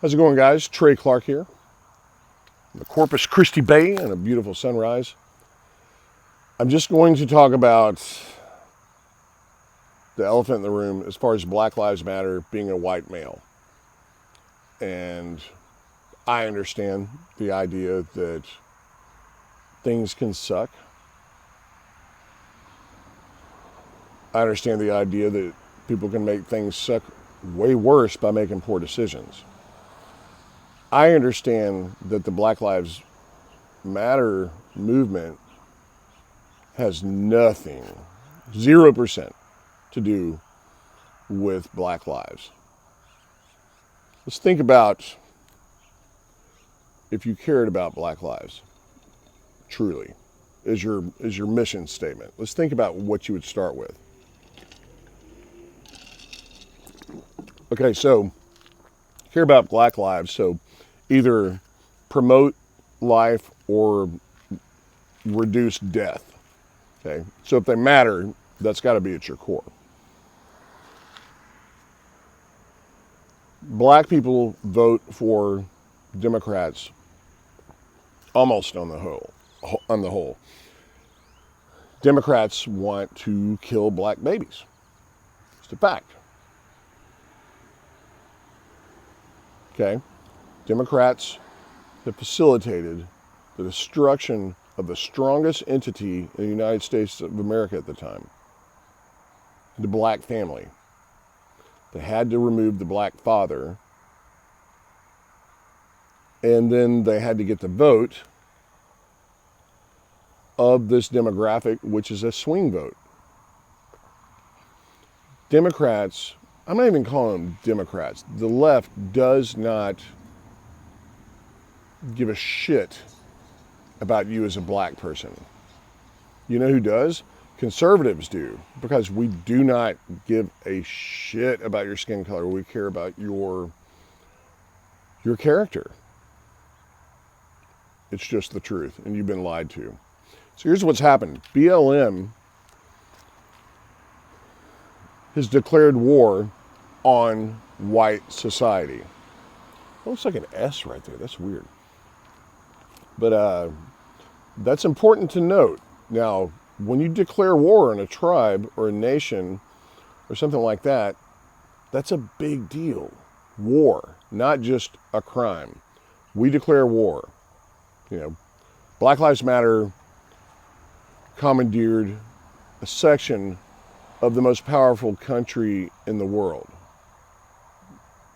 How's it going, guys? Trey Clark here. The Corpus Christi Bay and a beautiful sunrise. I'm just going to talk about the elephant in the room as far as Black Lives Matter being a white male. And I understand the idea that things can suck. I understand the idea that people can make things suck way worse by making poor decisions. I understand that the Black Lives Matter movement has nothing, 0% to do with Black lives. Let's think about if you cared about Black lives, truly, is your mission statement. Let's think about what you would start with. Okay, so care about Black lives, so either promote life or reduce death. Okay, so if they matter, that's got to be at your core. Black people vote for Democrats almost on the whole. Democrats want to kill black babies. It's a fact. Okay? Democrats have facilitated the destruction of the strongest entity in the United States of America at the time, the black family. They had to remove the black father, and then they had to get the vote of this demographic, which is a swing vote. Democrats, I'm not even calling them Democrats. The left does not give a shit about you as a black person. You know who does? Conservatives do, because we do not give a shit about your skin color. We care about your character. It's just the truth, and you've been lied to. So here's what's happened. BLM has declared war on white society. It looks like an S right there. That's weird. But that's important to note. Now, when you declare war on a tribe or a nation or something like that, that's a big deal. War, not just a crime. We declare war. You know, Black Lives Matter commandeered a section of the most powerful country in the world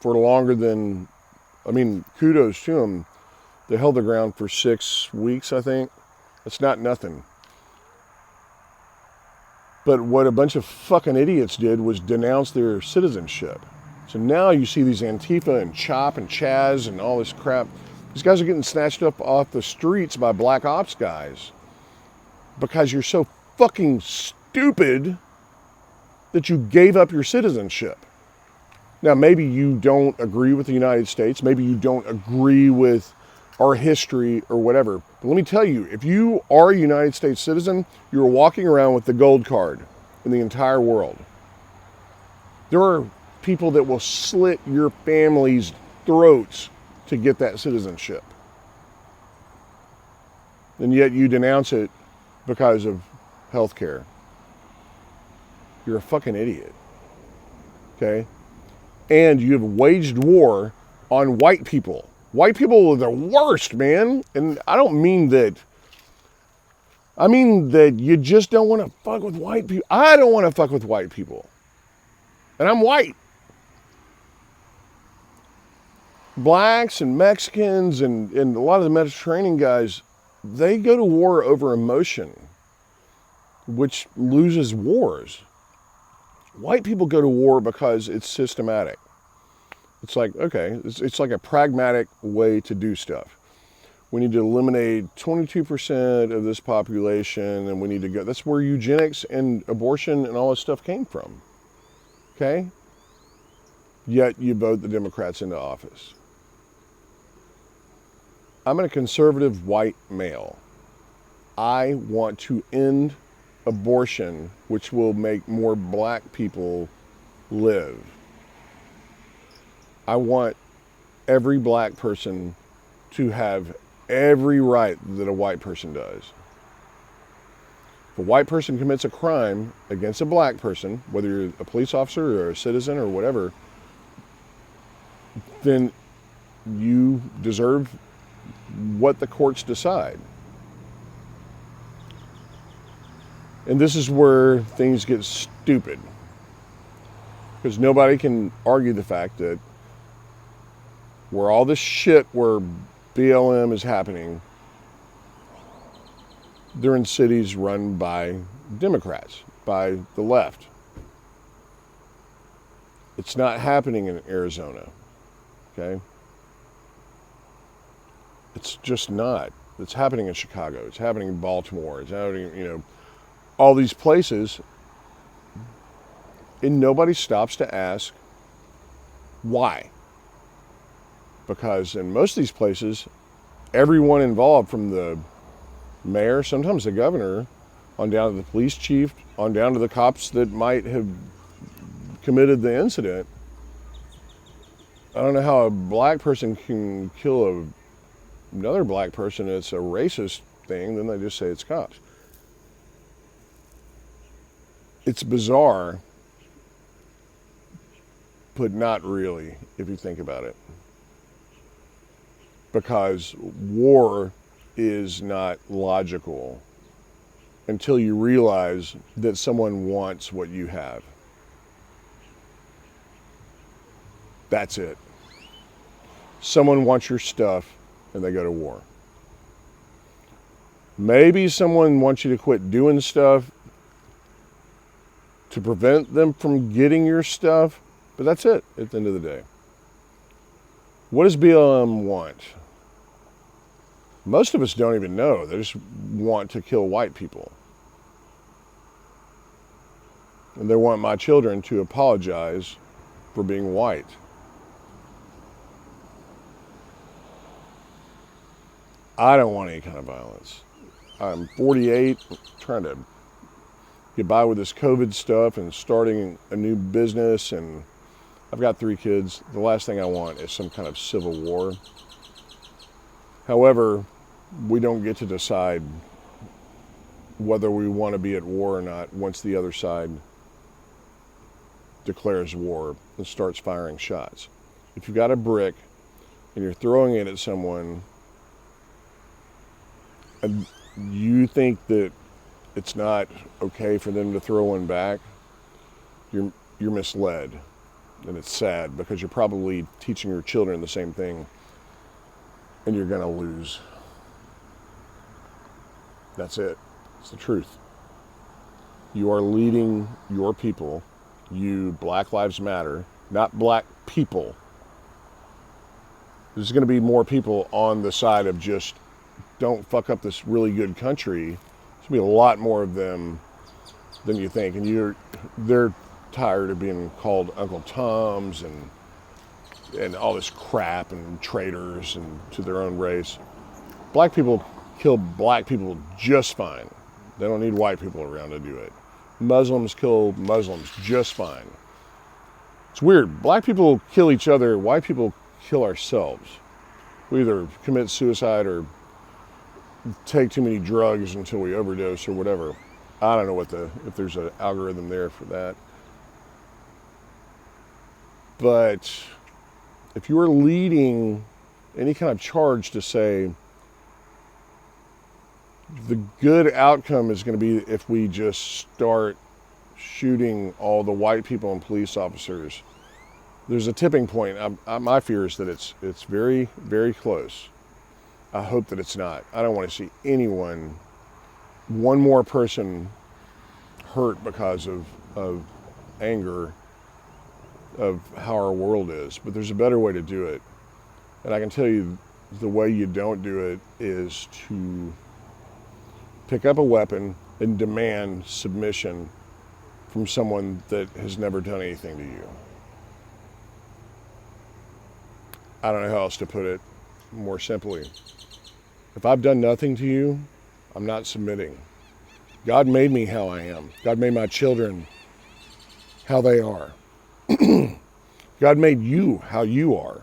for longer than, kudos to them. They held the ground for 6 weeks, I think. That's not nothing. But what a bunch of fucking idiots did was denounce their citizenship. So now you see these Antifa and CHOP and Chaz and all this crap. These guys are getting snatched up off the streets by black ops guys because you're so fucking stupid that you gave up your citizenship. Now, maybe you don't agree with the United States. Maybe you don't agree with our history or whatever. But let me tell you, if you are a United States citizen, you're walking around with the gold card in the entire world. There are people that will slit your family's throats to get that citizenship. And yet you denounce it because of health care. You're a fucking idiot. Okay? And you have waged war on white people. White people are the worst, man. And I don't mean that. I mean that you just don't want to fuck with white people. I don't want to fuck with white people. And I'm white. Blacks and Mexicans and a lot of the Mediterranean guys, they go to war over emotion, which loses wars. White people go to war because it's systematic. It's like, okay, it's like a pragmatic way to do stuff. We need to eliminate 22% of this population, and we need to go. That's where eugenics and abortion and all this stuff came from. Okay? Yet you vote the Democrats into office. I'm a conservative white male. I want to end abortion, which will make more black people live. I want every black person to have every right that a white person does. If a white person commits a crime against a black person, whether you're a police officer or a citizen or whatever, then you deserve what the courts decide. And this is where things get stupid. Because nobody can argue the fact that where all this shit where BLM is happening, they're in cities run by Democrats, by the left. It's not happening in Arizona, okay? It's just not. It's happening in Chicago. It's happening in Baltimore. It's happening, all these places. And nobody stops to ask why. Because in most of these places, everyone involved, from the mayor, sometimes the governor, on down to the police chief, on down to the cops that might have committed the incident. I don't know how a black person can kill another black person. It's a racist thing. Then they just say it's cops. It's bizarre, but not really, if you think about it. Because war is not logical until you realize that someone wants what you have. That's it. Someone wants your stuff and they go to war. Maybe someone wants you to quit doing stuff to prevent them from getting your stuff, but that's it at the end of the day. What does BLM want? Most of us don't even know. They just want to kill white people. And they want my children to apologize for being white. I don't want any kind of violence. I'm 48, trying to get by with this COVID stuff and starting a new business, and I've got 3 kids. The last thing I want is some kind of civil war. However, we don't get to decide whether we want to be at war or not once the other side declares war and starts firing shots. If you've got a brick and you're throwing it at someone and you think that it's not okay for them to throw one back, you're misled. And it's sad, because you're probably teaching your children the same thing, and you're going to lose. That's it. It's the truth. You are leading your people, you, Black Lives Matter, not black people. There's going to be more people on the side of just don't fuck up this really good country. There's going to be a lot more of them than you think. And they're tired of being called Uncle Toms and all this crap and traitors and to their own race. Black people kill black people just fine. They don't need white people around to do it. Muslims kill Muslims just fine. It's weird. Black people kill each other. White people kill ourselves. We either commit suicide or take too many drugs until we overdose or whatever. I don't know if there's an algorithm there for that. But if you are leading any kind of charge to say the good outcome is going to be if we just start shooting all the white people and police officers, there's a tipping point. My fear is that it's very, very close. I hope that it's not. I don't want to see one more person hurt because of anger of how our world is. But there's a better way to do it. And I can tell you the way you don't do it is to pick up a weapon and demand submission from someone that has never done anything to you. I don't know how else to put it more simply. If I've done nothing to you, I'm not submitting. God made me how I am. God made my children how they are. God made you how you are.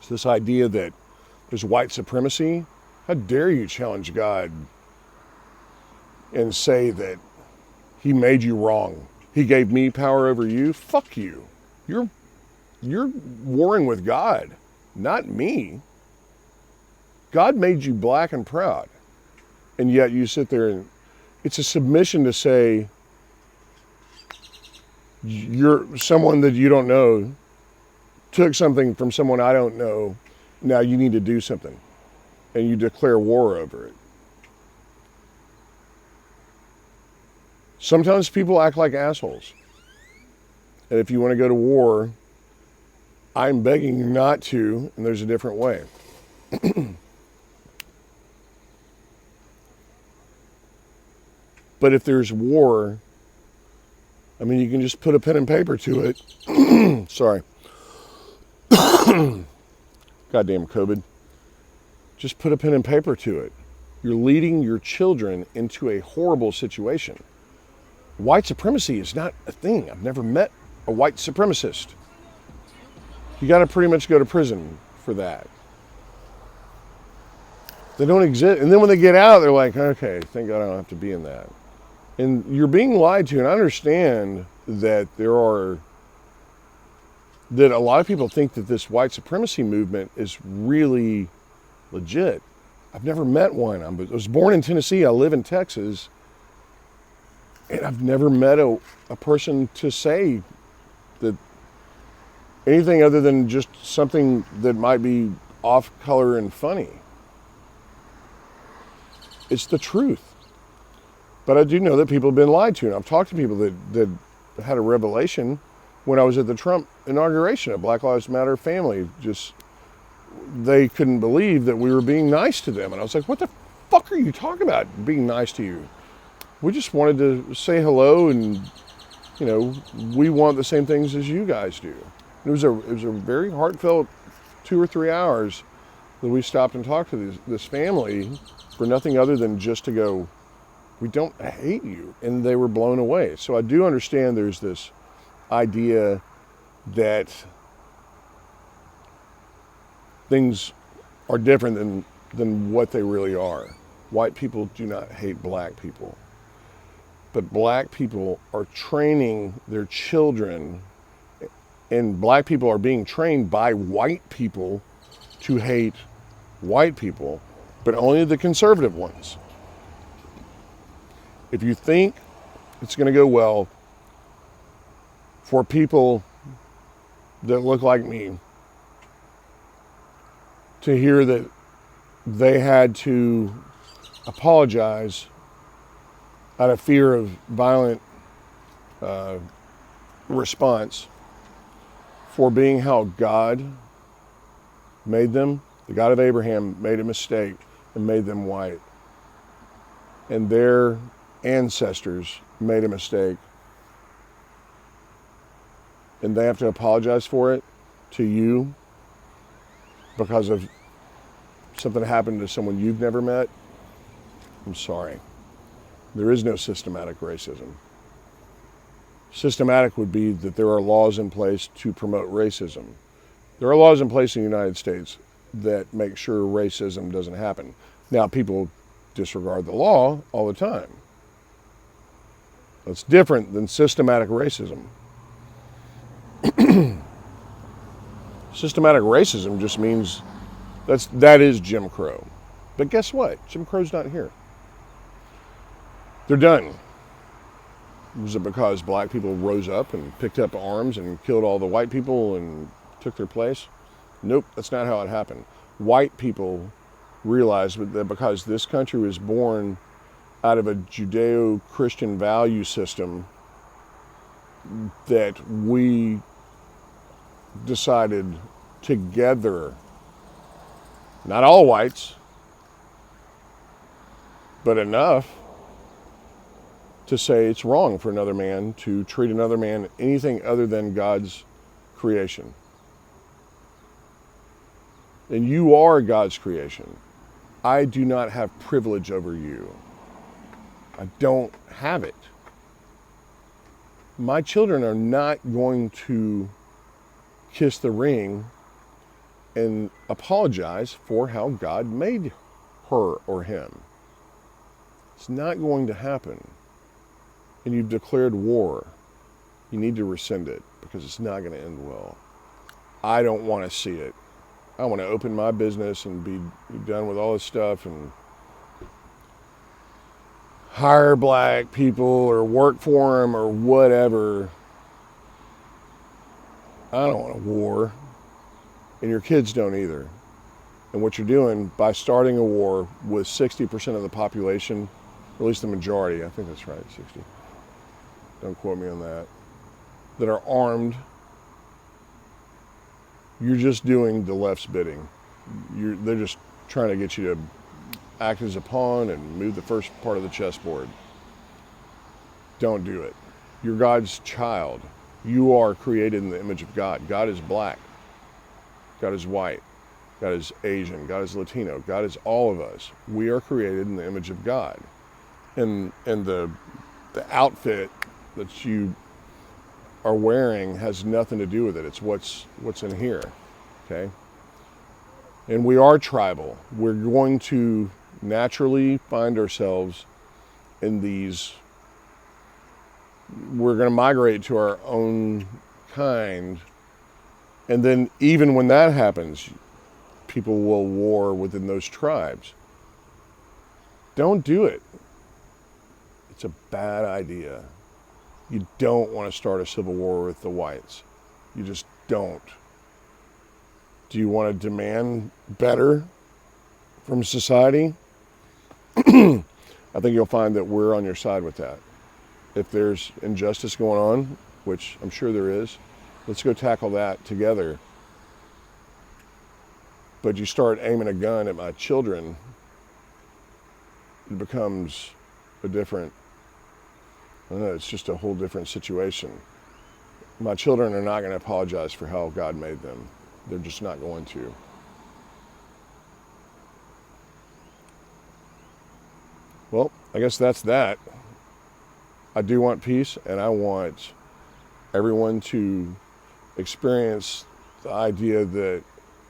It's this idea that there's white supremacy. How dare you challenge God and say that he made you wrong? He gave me power over you? Fuck you. You're warring with God, not me. God made you black and proud. And yet you sit there and it's a submission to say, you're someone that you don't know, took something from someone I don't know, now you need to do something. And you declare war over it. Sometimes people act like assholes. And if you want to go to war, I'm begging you not to, and there's a different way. But if there's war, I mean, you can just put a pen and paper to it. Sorry. Goddamn COVID. Just put a pen and paper to it. You're leading your children into a horrible situation. White supremacy is not a thing. I've never met a white supremacist. You got to pretty much go to prison for that. They don't exist. And then when they get out, they're like, okay, thank God I don't have to be in that. And you're being lied to. And I understand that that a lot of people think that this white supremacy movement is really legit. I've never met one. I was born in Tennessee. I live in Texas. And I've never met a person to say that anything other than just something that might be off color and funny. It's the truth. But I do know that people have been lied to. And I've talked to people that had a revelation when I was at the Trump inauguration of Black Lives Matter family. Just, they couldn't believe that we were being nice to them. And I was like, what the fuck are you talking about, being nice to you? We just wanted to say hello and, you know, we want the same things as you guys do. It was a very heartfelt 2 or 3 hours that we stopped and talked to this family for nothing other than just to go, we don't hate you. And they were blown away. So I do understand there's this idea that things are different than what they really are. White people do not hate black people. But black people are training their children, and black people are being trained by white people to hate white people, but only the conservative ones. If you think it's going to go well for people that look like me to hear that they had to apologize out of fear of violent response for being how God made them, the God of Abraham made a mistake and made them white. And their ancestors made a mistake. And they have to apologize for it to you because of something that happened to someone you've never met. I'm sorry. There is no systematic racism. Systematic would be that there are laws in place to promote racism. There are laws in place in the United States that make sure racism doesn't happen. Now, people disregard the law all the time. That's different than systematic racism. Systematic racism just means that is Jim Crow. But guess what? Jim Crow's not here. They're done. Was it because black people rose up and picked up arms and killed all the white people and took their place? Nope, that's not how it happened. White people realized that because this country was born out of a Judeo-Christian value system, that we decided together, not all whites, but enough to say it's wrong for another man to treat another man anything other than God's creation. And you are God's creation. I do not have privilege over you. I don't have it. My children are not going to kiss the ring and apologize for how God made her or him. It's not going to happen. And you've declared war. You need to rescind it because it's not going to end well. I don't want to see it. I want to open my business and be done with all this stuff and hire black people or work for them or whatever. I don't want a war. And your kids don't either. And what you're doing by starting a war with 60% of the population, or at least the majority, I think that's right, 60. Don't quote me on that. That are armed. You're just doing the left's bidding. They're just trying to get you to act as a pawn and move the first part of the chessboard. Don't do it. You're God's child. You are created in the image of God. God is black. God is white. God is Asian. God is Latino. God is all of us. We are created in the image of God. And the outfit that you are wearing has nothing to do with it. It's what's in here. Okay? And we are tribal. We're going to naturally find ourselves in these. We're going to migrate to our own kind. And then even when that happens, people will war within those tribes. Don't do it. It's a bad idea. You don't want to start a civil war with the whites. You just don't. Do you want to demand better from society? I think you'll find that we're on your side with that. If there's injustice going on, which I'm sure there is, let's go tackle that together. But you start aiming a gun at my children, it becomes a different, I don't know, it's just a whole different situation. My children are not going to apologize for how God made them. They're just not going to. Well, I guess that's that. I do want peace, and I want everyone to experience the idea that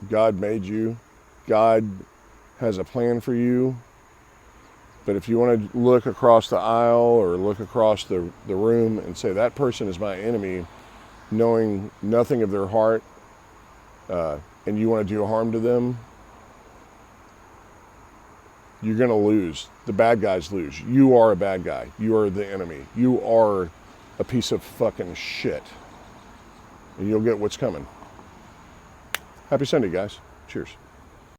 God made you. God has a plan for you. But if you want to look across the aisle or look across the room and say, that person is my enemy, knowing nothing of their heart, and you want to do harm to them, you're going to lose. The bad guys lose. You are a bad guy. You are the enemy. You are a piece of fucking shit. And you'll get what's coming. Happy Sunday, guys. Cheers.